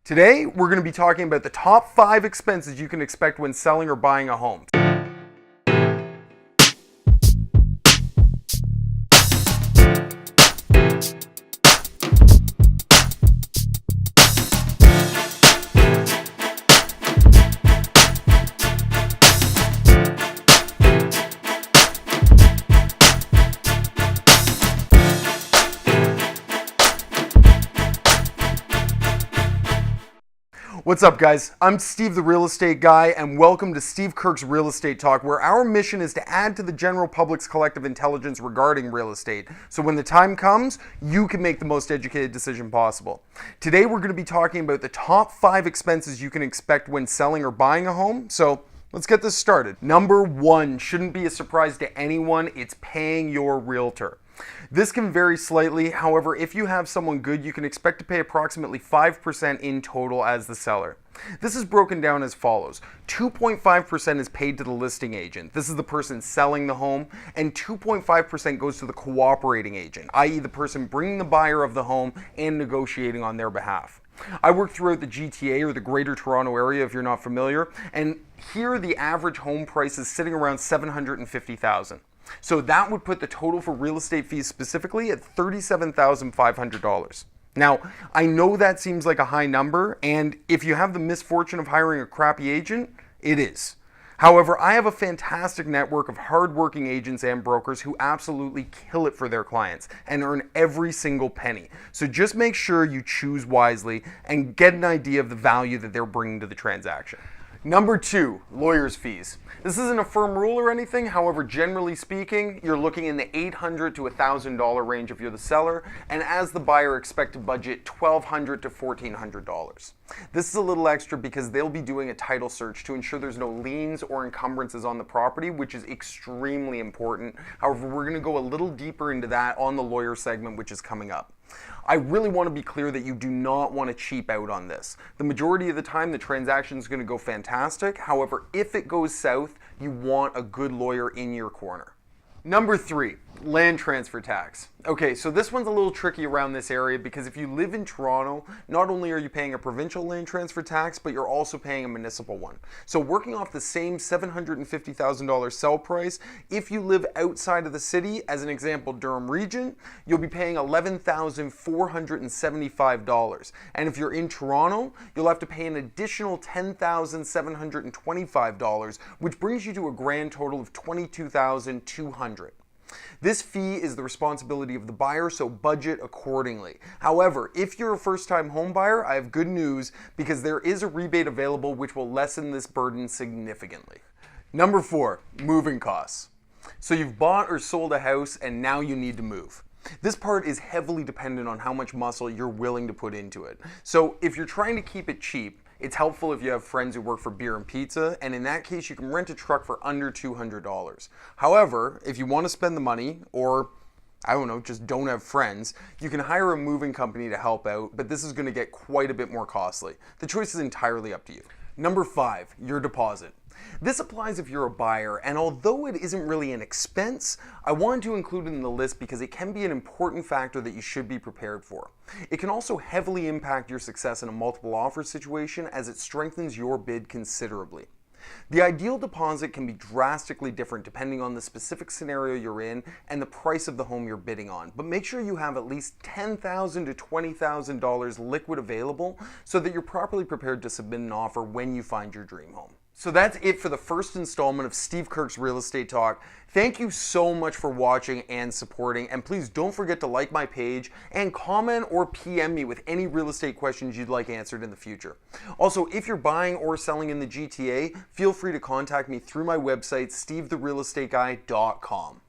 Today, we're going to be talking about the top 5 expenses you can expect when selling or buying a home. What's up, guys? I'm Steve the Real Estate Guy, and welcome to Steve Kirk's Real Estate Talk, where our mission is to add to the general public's collective intelligence regarding real estate, so when the time comes, you can make the most educated decision possible. Today, we're going to be talking about the top 5 expenses you can expect when selling or buying a home, so let's get this started. Number 1 shouldn't be a surprise to anyone. It's paying your realtor. This can vary slightly. However, if you have someone good, you can expect to pay approximately 5% in total as the seller. This is broken down as follows. 2.5% is paid to the listing agent. This is the person selling the home, and 2.5% goes to the cooperating agent, i.e. the person bringing the buyer of the home and negotiating on their behalf. I work throughout the GTA, or the Greater Toronto Area if you're not familiar, and here the average home price is sitting around $750,000. So that would put the total for real estate fees specifically at $37,500. Now, I know that seems like a high number, and if you have the misfortune of hiring a crappy agent, it is. However, I have a fantastic network of hardworking agents and brokers who absolutely kill it for their clients and earn every single penny. So just make sure you choose wisely and get an idea of the value that they're bringing to the transaction. Number 2, lawyer's fees. This isn't a firm rule or anything. However, generally speaking, you're looking in the $800 to $1,000 range if you're the seller, and as the buyer, expect to budget $1,200 to $1,400. This is a little extra because they'll be doing a title search to ensure there's no liens or encumbrances on the property, which is extremely important. However, we're going to go a little deeper into that on the lawyer segment, which is coming up. I really want to be clear that you do not want to cheap out on this. The majority of the time, the transaction is going to go fantastic. However, if it goes south, you want a good lawyer in your corner. Number 3, land transfer tax. Okay, so this one's a little tricky around this area because if you live in Toronto, not only are you paying a provincial land transfer tax, but you're also paying a municipal one. So working off the same $750,000 sell price, if you live outside of the city, as an example, Durham region, you'll be paying $11,475. And if you're in Toronto, you'll have to pay an additional $10,725, which brings you to a grand total of $22,200. This fee is the responsibility of the buyer, so budget accordingly. However, if you're a first-time home buyer, I have good news because there is a rebate available which will lessen this burden significantly. Number 4, moving costs. So you've bought or sold a house and now you need to move. This part is heavily dependent on how much muscle you're willing to put into it. So if you're trying to keep it cheap, it's helpful if you have friends who work for beer and pizza, and in that case, you can rent a truck for under $200. However, if you want to spend the money, or I don't know, just don't have friends, you can hire a moving company to help out, but this is going to get quite a bit more costly. The choice is entirely up to you. Number 5, your deposit. This applies if you're a buyer, and although it isn't really an expense, I wanted to include it in the list because it can be an important factor that you should be prepared for. It can also heavily impact your success in a multiple offer situation as it strengthens your bid considerably. The ideal deposit can be drastically different depending on the specific scenario you're in and the price of the home you're bidding on, but make sure you have at least $10,000 to $20,000 liquid available so that you're properly prepared to submit an offer when you find your dream home. So that's it for the first installment of Steve Kirk's Real Estate Talk. Thank you so much for watching and supporting, and please don't forget to like my page and comment or PM me with any real estate questions you'd like answered in the future. Also, if you're buying or selling in the GTA, feel free to contact me through my website, stevetherealestateguy.com.